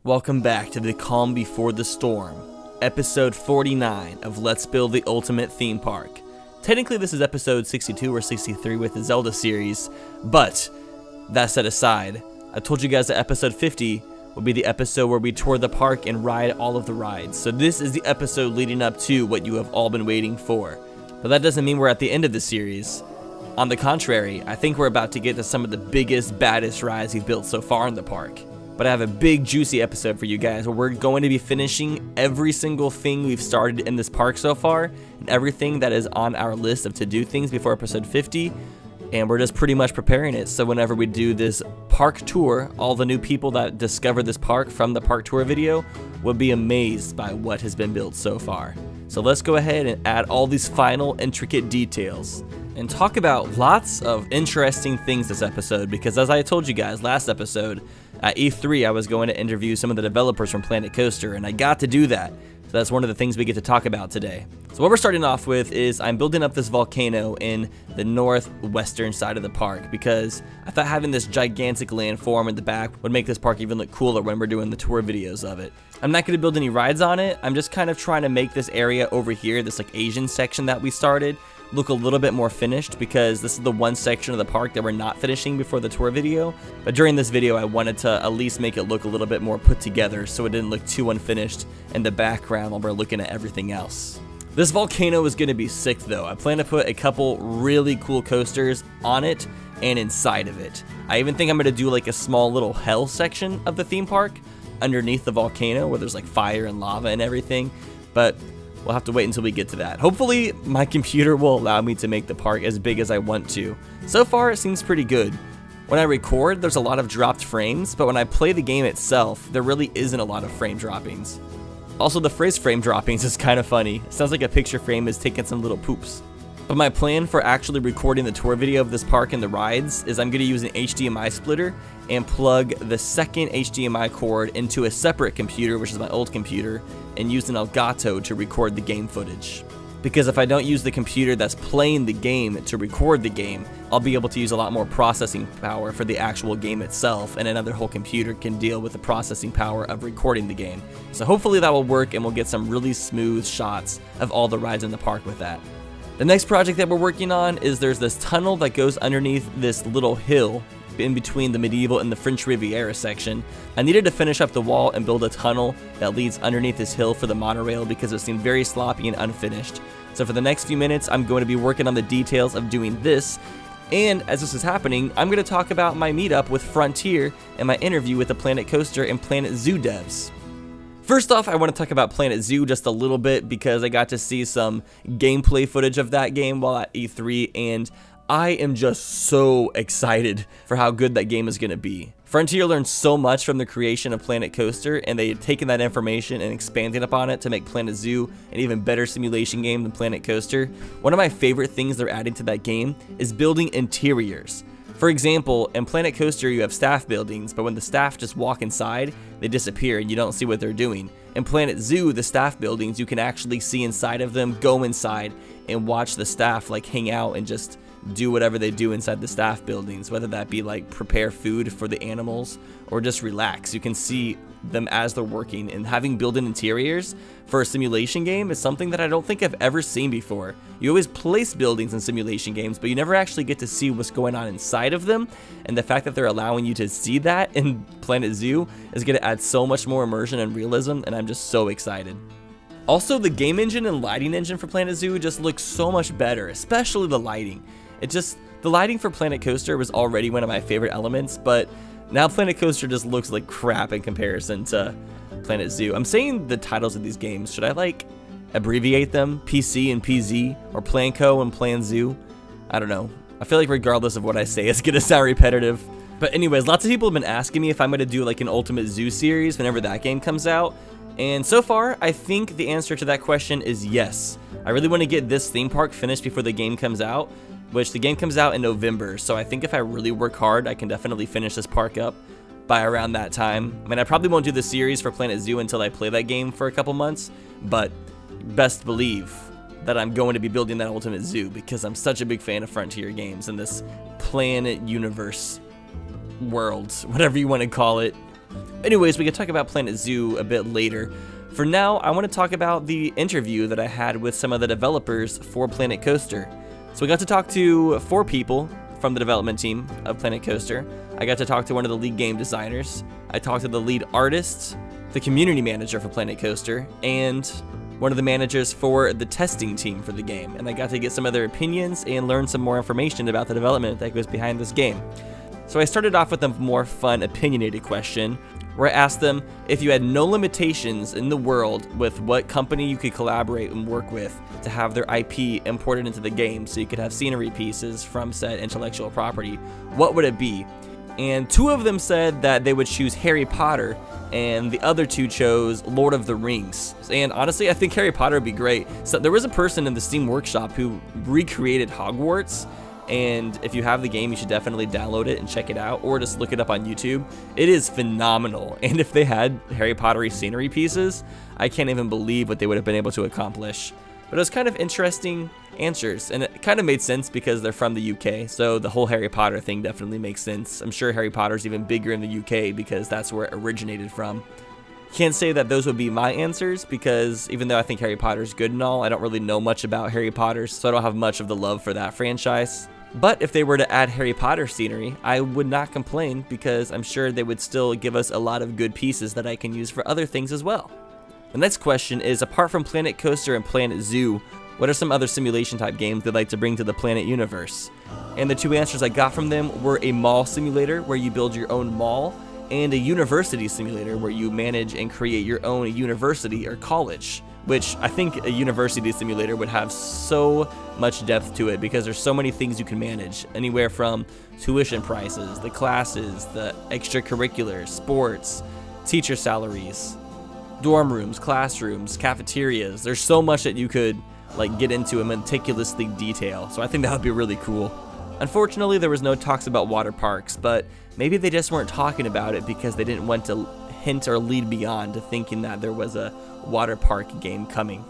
Welcome back to The Calm Before the Storm, episode 49 of Let's Build the Ultimate Theme Park. Technically this is episode 62 or 63 with the Zelda series, but that set aside, I told you guys that episode 50 would be the episode where we tour the park and ride all of the rides. So this is the episode leading up to what you have all been waiting for. But that doesn't mean we're at the end of the series. On the contrary, I think we're about to get to some of the biggest, baddest rides we've built so far in the park. But I have a big juicy episode for you guys where we're going to be finishing every single thing we've started in this park so far and everything that is on our list of to-do things before episode 50, and we're just pretty much preparing it so whenever we do this park tour, all the new people that discover this park from the park tour video will be amazed by what has been built so far. So let's go ahead and add all these final intricate details and talk about lots of interesting things this episode, because as I told you guys last episode, at E3 I was going to interview some of the developers from Planet Coaster, and I got to do that. So that's one of the things we get to talk about today. So what we're starting off with is I'm building up this volcano in the northwestern side of the park because I thought having this gigantic landform in the back would make this park even look cooler when we're doing the tour videos of it. I'm not going to build any rides on it. I'm just kind of trying to make this area over here, this like Asian section that we started, look a little bit more finished, because this is the one section of the park that we're not finishing before the tour video. But during this video I wanted to at least make it look a little bit more put together so it didn't look too unfinished in the background while we're looking at everything else. This volcano is going to be sick though. I plan to put a couple really cool coasters on it and inside of it. I even think I'm going to do like a small little hell section of the theme park underneath the volcano where there's like fire and lava and everything, but we'll have to wait until we get to that. Hopefully my computer will allow me to make the park as big as I want to. So far it seems pretty good. When I record, there's a lot of dropped frames, but when I play the game itself, there really isn't a lot of frame droppings. Also, the phrase frame droppings is kind of funny. It sounds like a picture frame is taking some little poops. But my plan for actually recording the tour video of this park and the rides is I'm going to use an HDMI splitter and plug the second HDMI cord into a separate computer, which is my old computer, and use an Elgato to record the game footage. Because if I don't use the computer that's playing the game to record the game, I'll be able to use a lot more processing power for the actual game itself, and another whole computer can deal with the processing power of recording the game. So hopefully that will work and we'll get some really smooth shots of all the rides in the park with that. The next project that we're working on is there's this tunnel that goes underneath this little hill in between the medieval and the French Riviera section. I needed to finish up the wall and build a tunnel that leads underneath this hill for the monorail because it seemed very sloppy and unfinished. So for the next few minutes, I'm going to be working on the details of doing this. And as this is happening, I'm going to talk about my meetup with Frontier and my interview with the Planet Coaster and Planet Zoo devs. First off, I want to talk about Planet Zoo just a little bit because I got to see some gameplay footage of that game while at E3, and I am just so excited for how good that game is going to be. Frontier learned so much from the creation of Planet Coaster, and they had taken that information and expanded upon it to make Planet Zoo an even better simulation game than Planet Coaster. One of my favorite things they're adding to that game is building interiors. For example, in Planet Coaster you have staff buildings, but when the staff just walk inside, they disappear and you don't see what they're doing. In Planet Zoo, the staff buildings, you can actually see inside of them, go inside, and watch the staff like hang out and just do whatever they do inside the staff buildings, whether that be like prepare food for the animals or just relax. You can see them as they're working, and having built-in interiors for a simulation game is something that I don't think I've ever seen before. You always place buildings in simulation games, but you never actually get to see what's going on inside of them, and the fact that they're allowing you to see that in Planet Zoo is going to add so much more immersion and realism, and I'm just so excited. Also, the game engine and lighting engine for Planet Zoo just looks so much better, especially the lighting. The lighting for Planet Coaster was already one of my favorite elements, but now Planet Coaster just looks like crap in comparison to Planet Zoo. I'm saying the titles of these games, should I like abbreviate them? PC and PZ, or Planco and Plan Zoo? I don't know. I feel like regardless of what I say, it's gonna sound repetitive. But anyways, lots of people have been asking me if I'm gonna do like an Ultimate Zoo series whenever that game comes out. And so far, I think the answer to that question is yes. I really want to get this theme park finished before the game comes out, which the game comes out in November, so I think if I really work hard, I can definitely finish this park up by around that time. I mean, I probably won't do the series for Planet Zoo until I play that game for a couple months, but best believe that I'm going to be building that Ultimate Zoo because I'm such a big fan of Frontier games and this planet universe world, whatever you want to call it. Anyways, we can talk about Planet Zoo a bit later. For now, I want to talk about the interview that I had with some of the developers for Planet Coaster. So we got to talk to 4 people from the development team of Planet Coaster. I got to talk to one of the lead game designers. I talked to the lead artist, the community manager for Planet Coaster, and one of the managers for the testing team for the game. And I got to get some of their opinions and learn some more information about the development that goes behind this game. So I started off with a more fun, opinionated question, where I asked them if you had no limitations in the world with what company you could collaborate and work with to have their IP imported into the game so you could have scenery pieces from said intellectual property, what would it be? And 2 of them said that they would choose Harry Potter, and the other 2 chose Lord of the Rings. And honestly, I think Harry Potter would be great. So there was a person in the Steam Workshop who recreated Hogwarts, and if you have the game, you should definitely download it and check it out, or just look it up on YouTube. It is phenomenal, and if they had Harry Potter-y scenery pieces, I can't even believe what they would have been able to accomplish. But it was kind of interesting answers, and it kind of made sense because they're from the UK, so the whole Harry Potter thing definitely makes sense. I'm sure Harry Potter's even bigger in the UK because that's where it originated from. Can't say that those would be my answers because even though I think Harry Potter's good and all, I don't really know much about Harry Potter, so I don't have much of the love for that franchise. But if they were to add Harry Potter scenery, I would not complain because I'm sure they would still give us a lot of good pieces that I can use for other things as well. The next question is, apart from Planet Coaster and Planet Zoo, what are some other simulation type games they'd like to bring to the Planet universe? And the 2 answers I got from them were a mall simulator where you build your own mall, and a university simulator where you manage and create your own university or college, which I think a university simulator would have so much depth to it because there's so many things you can manage, anywhere from tuition prices, the classes, the extracurriculars, sports, teacher salaries, dorm rooms, classrooms, cafeterias. There's so much that you could get into and meticulously detail, so I think that would be really cool. Unfortunately, there was no talks about water parks, but maybe they just weren't talking about it because they didn't want to hint or lead beyond to thinking that there was a water park game coming.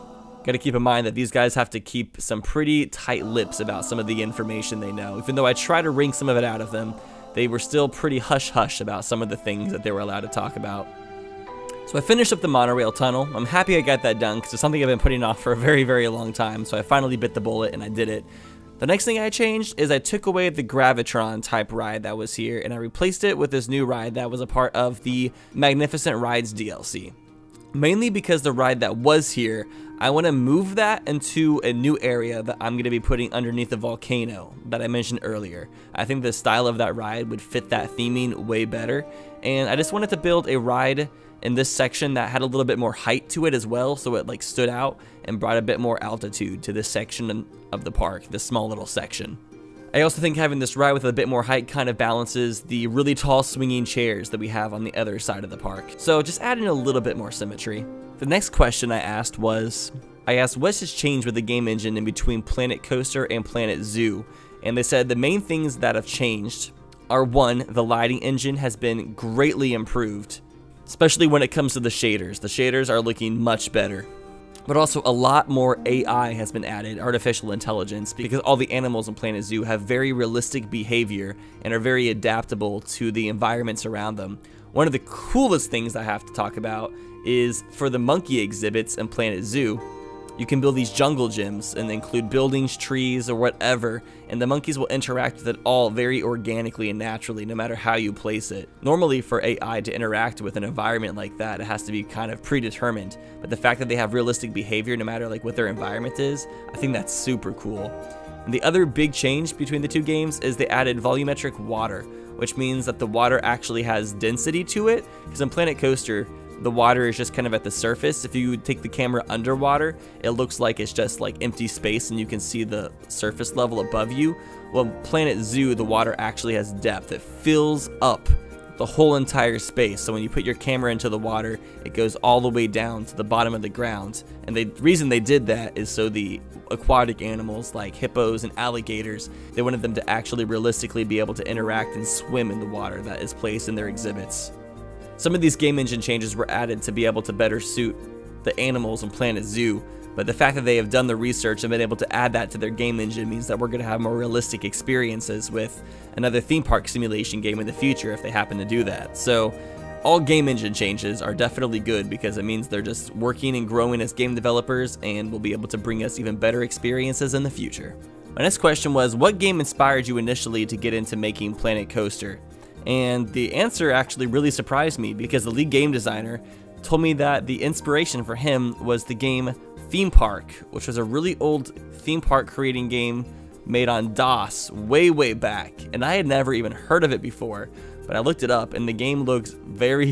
Gotta keep in mind that these guys have to keep some pretty tight lips about some of the information they know. Even though I try to wring some of it out of them, they were still pretty hush-hush about some of the things that they were allowed to talk about. So I finished up the monorail tunnel. I'm happy I got that done because it's something I've been putting off for a very, very long time, so I finally bit the bullet and I did it. The next thing I changed is I took away the Gravitron type ride that was here and I replaced it with this new ride that was a part of the Magnificent Rides DLC. Mainly because the ride that was here, I want to move that into a new area that I'm going to be putting underneath the volcano that I mentioned earlier. I think the style of that ride would fit that theming way better, and I just wanted to build a ride in this section that had a little bit more height to it as well, so it stood out and brought a bit more altitude to this section of the park, this small little section. I also think having this ride with a bit more height kind of balances the really tall swinging chairs that we have on the other side of the park. So just adding a little bit more symmetry. The next question I asked was, what's just changed with the game engine in between Planet Coaster and Planet Zoo? And they said the main things that have changed are 1, the lighting engine has been greatly improved, especially when it comes to the shaders. The shaders are looking much better. But also a lot more AI has been added, artificial intelligence, because all the animals in Planet Zoo have very realistic behavior and are very adaptable to the environments around them. One of the coolest things I have to talk about is for the monkey exhibits in Planet Zoo, you can build these jungle gyms and include buildings, trees, or whatever, and the monkeys will interact with it all very organically and naturally, no matter how you place it. Normally, for AI to interact with an environment like that, it has to be kind of predetermined, but the fact that they have realistic behavior no matter what their environment is, I think that's super cool. And the other big change between the 2 games is they added volumetric water, which means that the water actually has density to it, because in Planet Coaster, the water is just kind of at the surface. If you take the camera underwater, it looks like it's just empty space and you can see the surface level above you. Well, Planet Zoo, the water actually has depth. It fills up the whole entire space. So when you put your camera into the water, it goes all the way down to the bottom of the ground. And the reason they did that is so the aquatic animals like hippos and alligators, they wanted them to actually realistically be able to interact and swim in the water that is placed in their exhibits. Some of these game engine changes were added to be able to better suit the animals in Planet Zoo, but the fact that they have done the research and been able to add that to their game engine means that we're going to have more realistic experiences with another theme park simulation game in the future if they happen to do that. So all game engine changes are definitely good because it means they're just working and growing as game developers and will be able to bring us even better experiences in the future. My next question was, what game inspired you initially to get into making Planet Coaster? And the answer actually really surprised me because the lead game designer told me that the inspiration for him was the game Theme Park, which was a really old theme park creating game made on DOS way back, and I had never even heard of it before, but I looked it up and the game looks very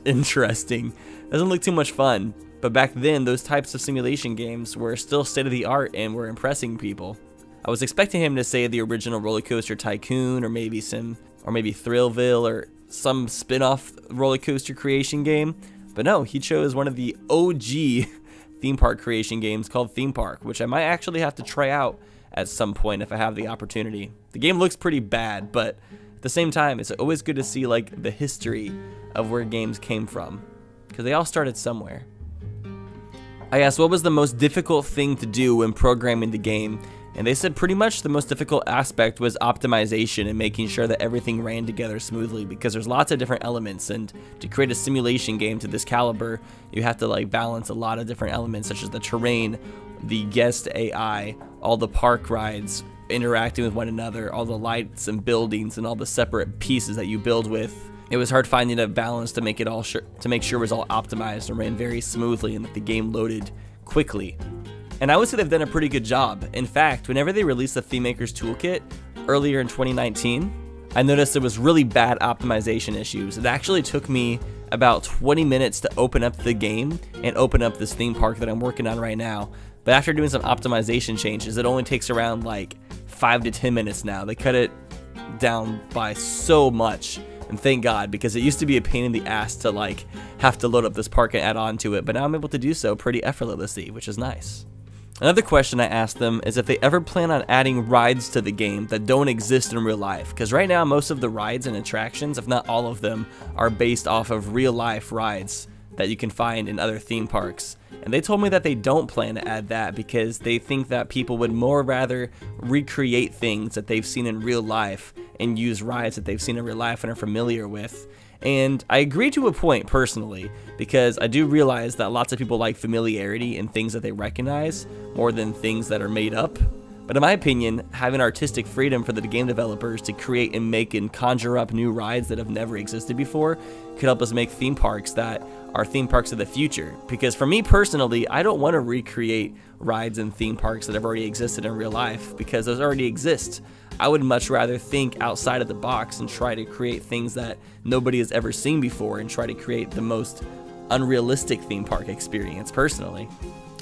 interesting. Doesn't look too much fun, but back then those types of simulation games were still state of the art and were impressing people. I was expecting him to say the original Roller Coaster Tycoon or maybe Thrillville or some spin-off roller coaster creation game, but no, he chose one of the OG theme park creation games called Theme Park, which I might actually have to try out at some point if I have the opportunity. The game looks pretty bad, but at the same time, it's always good to see like the history of where games came from, because they all started somewhere. I asked what was the most difficult thing to do when programming the game, and they said pretty much the most difficult aspect was optimization and making sure that everything ran together smoothly, because there's lots of different elements, and to create a simulation game to this caliber, you have to like balance a lot of different elements such as the terrain, the guest AI, all the park rides interacting with one another, all the lights and buildings and all the separate pieces that you build with. It was hard finding a balance to make it all to make sure it was all optimized and ran very smoothly and that the game loaded quickly. And I would say they've done a pretty good job. In fact, whenever they released the ThemeMaker's Toolkit earlier in 2019, I noticed there was really bad optimization issues. It actually took me about 20 minutes to open up the game and open up this theme park that I'm working on right now. But after doing some optimization changes, it only takes around like 5 to 10 minutes now. They cut it down by so much, and thank God, because it used to be a pain in the ass to like have to load up this park and add on to it, but now I'm able to do so pretty effortlessly, which is nice. Another question I asked them is if they ever plan on adding rides to the game that don't exist in real life, because right now most of the rides and attractions, if not all of them, are based off of real life rides that you can find in other theme parks. And they told me that they don't plan to add that because they think that people would more rather recreate things that they've seen in real life and use rides that they've seen in real life and are familiar with. And I agree to a point personally, because I do realize that lots of people like familiarity and things that they recognize more than things that are made up. But in my opinion, having artistic freedom for the game developers to create and make and conjure up new rides that have never existed before could help us make theme parks that are theme parks of the future. Because for me personally, I don't want to recreate rides and theme parks that have already existed in real life, because those already exist. I would much rather think outside of the box and try to create things that nobody has ever seen before and try to create the most unrealistic theme park experience personally.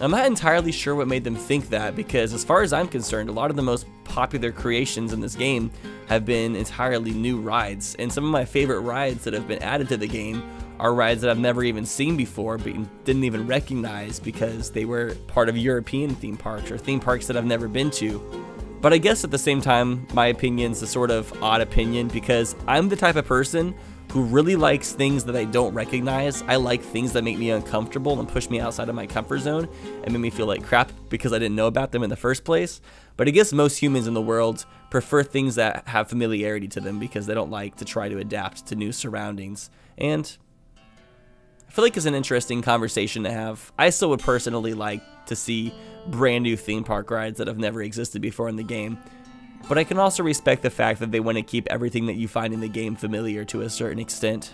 I'm not entirely sure what made them think that, because as far as I'm concerned, a lot of the most popular creations in this game have been entirely new rides, and some of my favorite rides that have been added to the game are rides that I've never even seen before but didn't even recognize because they were part of European theme parks or theme parks that I've never been to. But I guess at the same time, my opinion's a sort of odd opinion, because I'm the type of person who really likes things that I don't recognize. I like things that make me uncomfortable and push me outside of my comfort zone and make me feel like crap because I didn't know about them in the first place. But I guess most humans in the world prefer things that have familiarity to them because they don't like to try to adapt to new surroundings. And I feel like it's an interesting conversation to have. I still would personally like to see brand new theme park rides that have never existed before in the game. But I can also respect the fact that they want to keep everything that you find in the game familiar to a certain extent.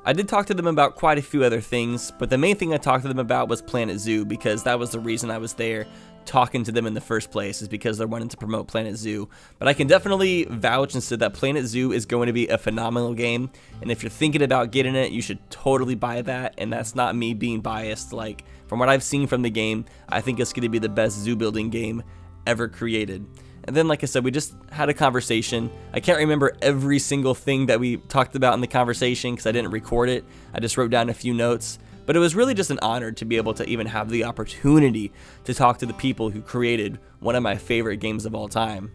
I did talk to them about quite a few other things, but the main thing I talked to them about was Planet Zoo, because that was the reason I was there talking to them in the first place, is because they're wanting to promote Planet Zoo. But I can definitely vouch and say that Planet Zoo is going to be a phenomenal game, and if you're thinking about getting it, you should totally buy that. And that's not me being biased. Like, from what I've seen from the game, I think it's going to be the best zoo building game ever created. And then, like I said, we just had a conversation. I can't remember every single thing that we talked about in the conversation because I didn't record it. I just wrote down a few notes. But it was really just an honor to be able to even have the opportunity to talk to the people who created one of my favorite games of all time.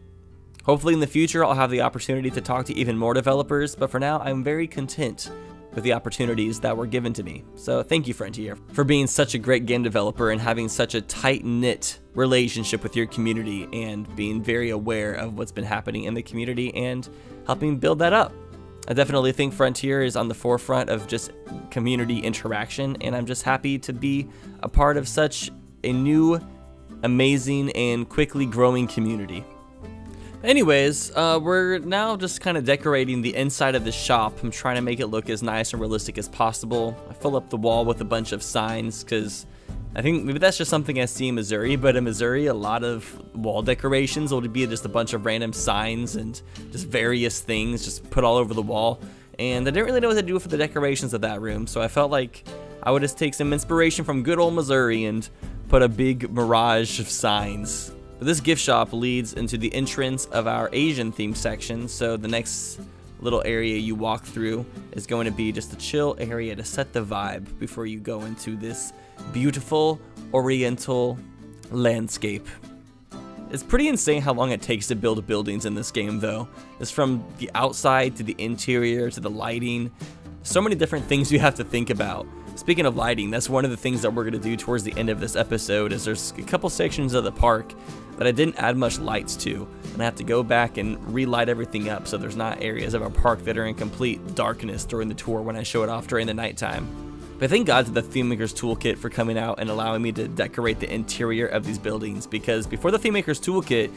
Hopefully in the future I'll have the opportunity to talk to even more developers, but for now I'm very content with the opportunities that were given to me. So thank you, Frontier, for being such a great game developer and having such a tight-knit relationship with your community and being very aware of what's been happening in the community and helping build that up. I definitely think Frontier is on the forefront of just community interaction, and I'm just happy to be a part of such a new, amazing, and quickly growing community. Anyways, we're now just kind of decorating the inside of the shop. I'm trying to make it look as nice and realistic as possible. I fill up the wall with a bunch of signs because I think maybe that's just something I see in Missouri, but in Missouri, a lot of wall decorations will be just a bunch of random signs and just various things just put all over the wall. And I didn't really know what to do for the decorations of that room, so I felt like I would just take some inspiration from good old Missouri and put a big mirage of signs. But this gift shop leads into the entrance of our Asian themed section, so the next little area you walk through is going to be just a chill area to set the vibe before you go into this beautiful oriental landscape. It's pretty insane how long it takes to build buildings in this game though. It's from the outside to the interior to the lighting. So many different things you have to think about. Speaking of lighting, that's one of the things that we're going to do towards the end of this episode is there's a couple sections of the park that I didn't add much lights to, and I have to go back and relight everything up so there's not areas of our park that are in complete darkness during the tour when I show it off during the nighttime. But thank God to the Theme Maker's Toolkit for coming out and allowing me to decorate the interior of these buildings, because before the Theme Maker's Toolkit,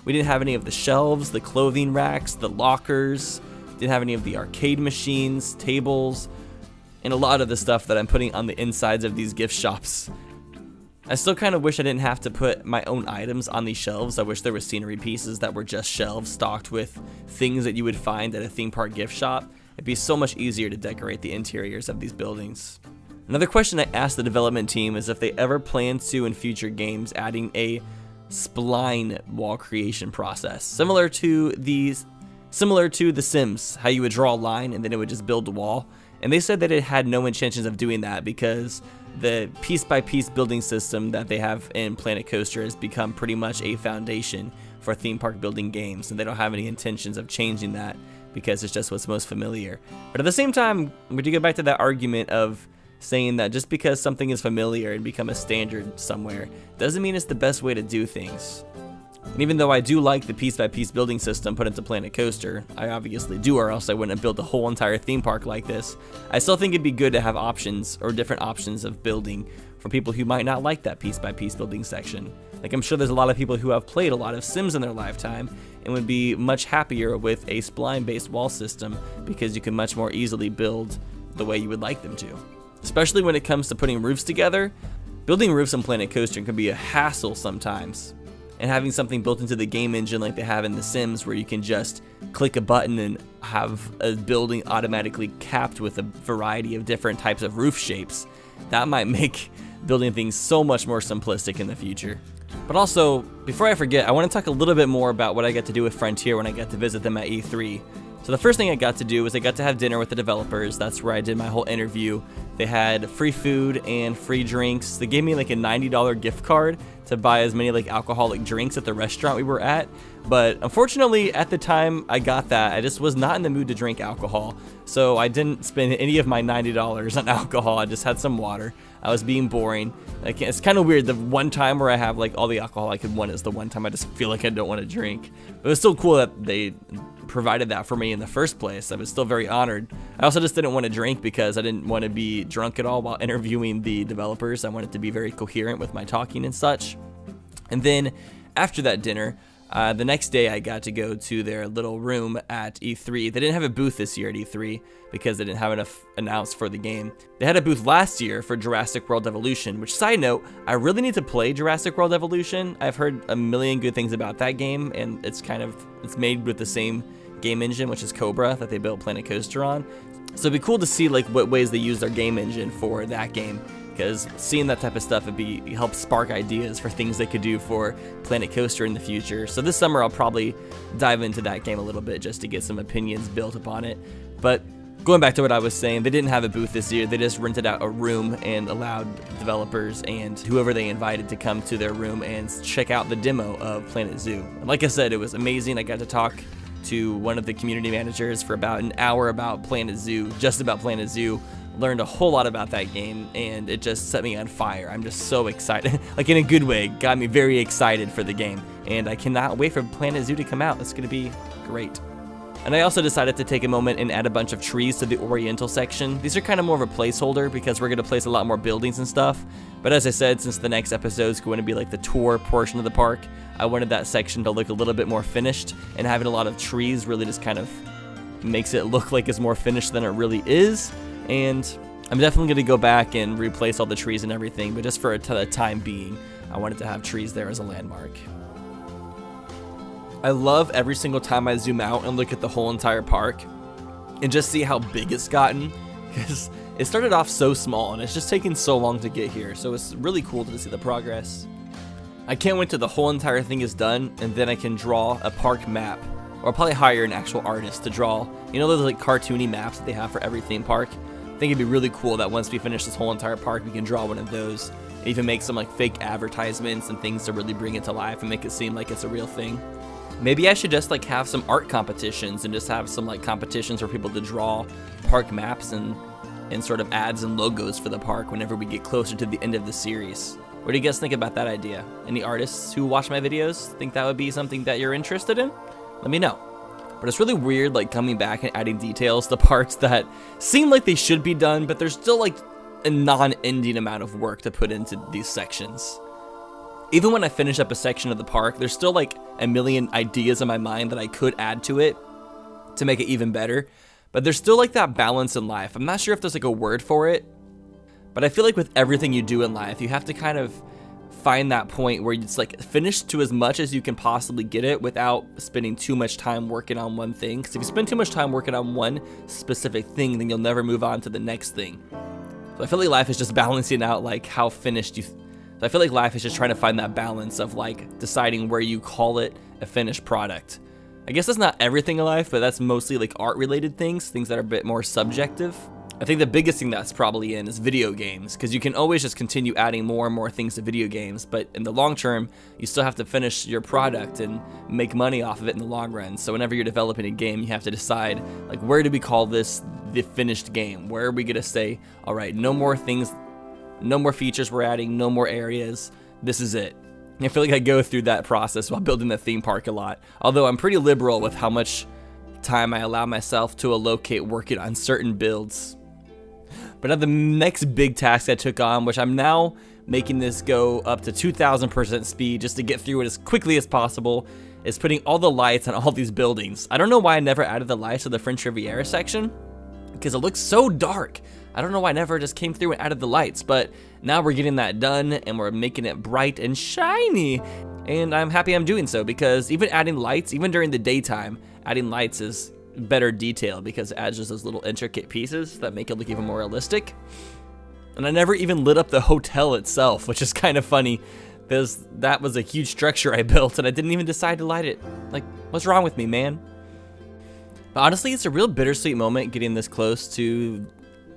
we didn't have any of the shelves, the clothing racks, the lockers, didn't have any of the arcade machines, tables, and a lot of the stuff that I'm putting on the insides of these gift shops. I still kind of wish I didn't have to put my own items on these shelves. I wish there were scenery pieces that were just shelves stocked with things that you would find at a theme park gift shop. It'd be so much easier to decorate the interiors of these buildings. Another question I asked the development team is if they ever plan to, in future games, adding a spline wall creation process, similar to The Sims, how you would draw a line and then it would just build a wall. And they said that it had no intentions of doing that because the piece-by-piece building system that they have in Planet Coaster has become pretty much a foundation for theme park building games, and they don't have any intentions of changing that because it's just what's most familiar. But at the same time, we do go back to that argument of saying that just because something is familiar and become a standard somewhere doesn't mean it's the best way to do things. And even though I do like the piece-by-piece building system put into Planet Coaster, I obviously do, or else I wouldn't have built a whole entire theme park like this, I still think it'd be good to have options or different options of building for people who might not like that piece-by-piece building section. Like, I'm sure there's a lot of people who have played a lot of Sims in their lifetime and would be much happier with a spline-based wall system because you can much more easily build the way you would like them to. Especially when it comes to putting roofs together. Building roofs in Planet Coaster can be a hassle sometimes. And having something built into the game engine like they have in The Sims where you can just click a button and have a building automatically capped with a variety of different types of roof shapes, that might make building things so much more simplistic in the future. But also, before I forget, I want to talk a little bit more about what I got to do with Frontier when I got to visit them at E3. So the first thing I got to do was I got to have dinner with the developers. That's where I did my whole interview. They had free food and free drinks. They gave me like a $90 gift card to buy as many like alcoholic drinks at the restaurant we were at. But unfortunately, at the time I got that, I just was not in the mood to drink alcohol. So I didn't spend any of my $90 on alcohol. I just had some water. I was being boring. It's kind of weird. The one time where I have like all the alcohol I could want is the one time I just feel like I don't want to drink. But it was still cool that they provided that for me in the first place. I was still very honored. I also just didn't want to drink because I didn't want to be drunk at all while interviewing the developers. I wanted to be very coherent with my talking and such. And then after that dinner, the next day I got to go to their little room at E3. They didn't have a booth this year at E3 because they didn't have enough announced for the game. They had a booth last year for Jurassic World Evolution, which, side note, I really need to play Jurassic World Evolution. I've heard a million good things about that game, and it's made with the same game engine, which is Cobra, that they built Planet Coaster on. So it'd be cool to see like what ways they use their game engine for that game, because seeing that type of stuff would help spark ideas for things they could do for Planet Coaster in the future. So this summer I'll probably dive into that game a little bit just to get some opinions built upon it. But going back to what I was saying, they didn't have a booth this year. They just rented out a room and allowed developers and whoever they invited to come to their room and check out the demo of Planet Zoo. Like I said, it was amazing. I got to talk to one of the community managers for about an hour about Planet Zoo, just about Planet Zoo. Learned a whole lot about that game, and it just set me on fire. I'm just so excited, like in a good way, got me very excited for the game, and I cannot wait for Planet Zoo to come out. It's gonna be great. And I also decided to take a moment and add a bunch of trees to the Oriental section. These are kind of more of a placeholder because we're going to place a lot more buildings and stuff. But as I said, since the next episode is going to be like the tour portion of the park, I wanted that section to look a little bit more finished, and having a lot of trees really just kind of makes it look like it's more finished than it really is. And I'm definitely going to go back and replace all the trees and everything, but just for the time being, I wanted to have trees there as a landmark. I love every single time I zoom out and look at the whole entire park and just see how big it's gotten, because it started off so small and it's just taken so long to get here, so it's really cool to see the progress. I can't wait till the whole entire thing is done, and then I can draw a park map, or I'll probably hire an actual artist to draw, you know those like cartoony maps that they have for every theme park? I think it'd be really cool that once we finish this whole entire park, we can draw one of those, and even make some like fake advertisements and things to really bring it to life and make it seem like it's a real thing. Maybe I should just like have some art competitions and just have some like competitions for people to draw park maps and sort of ads and logos for the park whenever we get closer to the end of the series. What do you guys think about that idea? Any artists who watch my videos think that would be something that you're interested in? Let me know. But it's really weird like coming back and adding details to parts that seem like they should be done, but there's still like a non-ending amount of work to put into these sections. Even when I finish up a section of the park, there's still like a million ideas in my mind that I could add to it to make it even better. But there's still like that balance in life. I'm not sure if there's like a word for it, but I feel like with everything you do in life, you have to kind of find that point where it's like finish to as much as you can possibly get it without spending too much time working on one thing. Because if you spend too much time working on one specific thing, then you'll never move on to the next thing. So I feel like life is just balancing out like how finished you... So I feel like life is just trying to find that balance of like deciding where you call it a finished product. I guess that's not everything in life, but that's mostly like art related things that are a bit more subjective. I think the biggest thing that's probably in is video games, because you can always just continue adding more and more things to video games, but in the long term, you still have to finish your product and make money off of it in the long run. So whenever you're developing a game, you have to decide like, where do we call this the finished game? Where are we gonna say, all right, no more things, no more features we're adding, no more areas, this is it. And I feel like I go through that process while building the theme park a lot, although I'm pretty liberal with how much time I allow myself to allocate working on certain builds. But now the next big task I took on, which I'm now making this go up to 2000% speed just to get through it as quickly as possible, is putting all the lights on all these buildings. I don't know why I never added the lights to the French Riviera section, because it looks so dark. I don't know why I never just came through and added the lights, but now we're getting that done and we're making it bright and shiny. And I'm happy I'm doing so, because even adding lights, even during the daytime, adding lights is better detail because it adds just those little intricate pieces that make it look even more realistic. And I never even lit up the hotel itself, which is kind of funny because that was a huge structure I built and I didn't even decide to light it. Like, what's wrong with me, man? But honestly, it's a real bittersweet moment getting this close to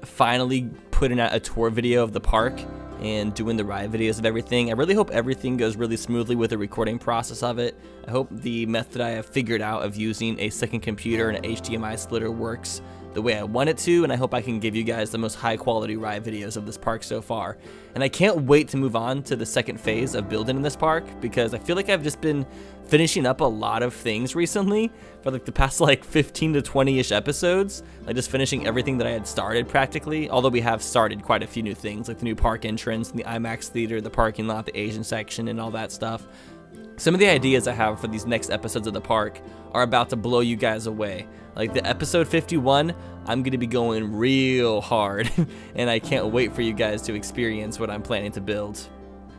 finally putting out a tour video of the park and doing the ride videos of everything. I really hope everything goes really smoothly with the recording process of it. I hope the method I have figured out of using a second computer and an HDMI splitter works the way I want it to, and I hope I can give you guys the most high quality ride videos of this park so far. And I can't wait to move on to the second phase of building in this park, because I feel like I've just been finishing up a lot of things recently for like the past like 15 to 20-ish episodes, like just finishing everything that I had started practically, although we have started quite a few new things like the new park entrance and the IMAX theater, the parking lot, the Asian section, and all that stuff. Some of the ideas I have for these next episodes of the park are about to blow you guys away. Like the episode 51, I'm going to be going real hard, and I can't wait for you guys to experience what I'm planning to build.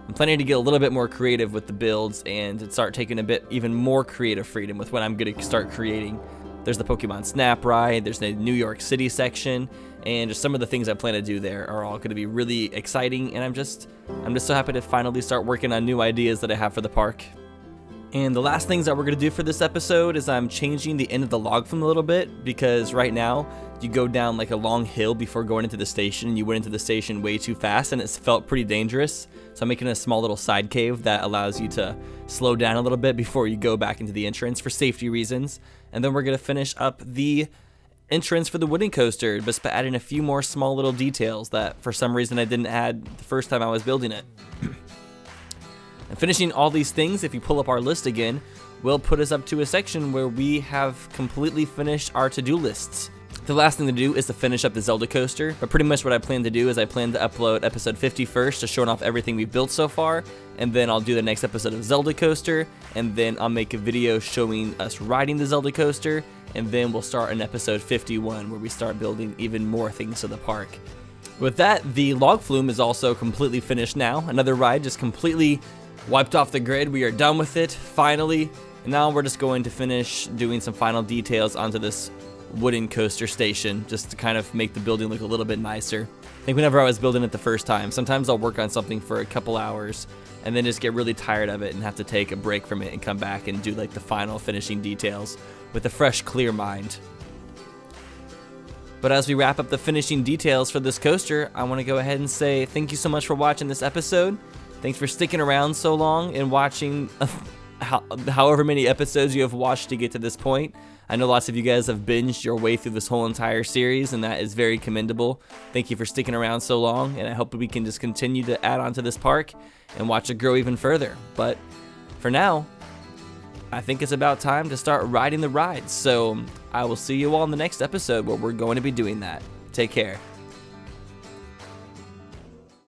I'm planning to get a little bit more creative with the builds and to start taking a bit even more creative freedom with what I'm going to start creating. There's the Pokemon Snap ride, there's the New York City section, and just some of the things I plan to do there are all going to be really exciting, and I'm just so happy to finally start working on new ideas that I have for the park. And the last things that we're going to do for this episode is I'm changing the end of the log flume a little bit, because right now you go down like a long hill before going into the station, and you went into the station way too fast and it felt pretty dangerous. So I'm making a small little side cave that allows you to slow down a little bit before you go back into the entrance for safety reasons. And then we're going to finish up the entrance for the wooden coaster just by adding a few more small little details that for some reason I didn't add the first time I was building it. And finishing all these things, if you pull up our list again, will put us up to a section where we have completely finished our to-do lists. The last thing to do is to finish up the Zelda coaster, but pretty much what I plan to do is I plan to upload episode 50 first to show off everything we've built so far, and then I'll do the next episode of Zelda coaster, and then I'll make a video showing us riding the Zelda coaster, and then we'll start on episode 51 where we start building even more things to the park. With that, the log flume is also completely finished now. Another ride just completely wiped off the grid. We are done with it, finally, and now we're just going to finish doing some final details onto this wooden coaster station just to kind of make the building look a little bit nicer. I think whenever I was building it the first time, sometimes I'll work on something for a couple hours and then just get really tired of it and have to take a break from it and come back and do like the final finishing details with a fresh, clear mind. But as we wrap up the finishing details for this coaster, I want to go ahead and say thank you so much for watching this episode. Thanks for sticking around so long and watching however many episodes you have watched to get to this point. I know lots of you guys have binged your way through this whole entire series, and that is very commendable. Thank you for sticking around so long, and I hope we can just continue to add on to this park and watch it grow even further. But for now, I think it's about time to start riding the rides. So I will see you all in the next episode where we're going to be doing that. Take care.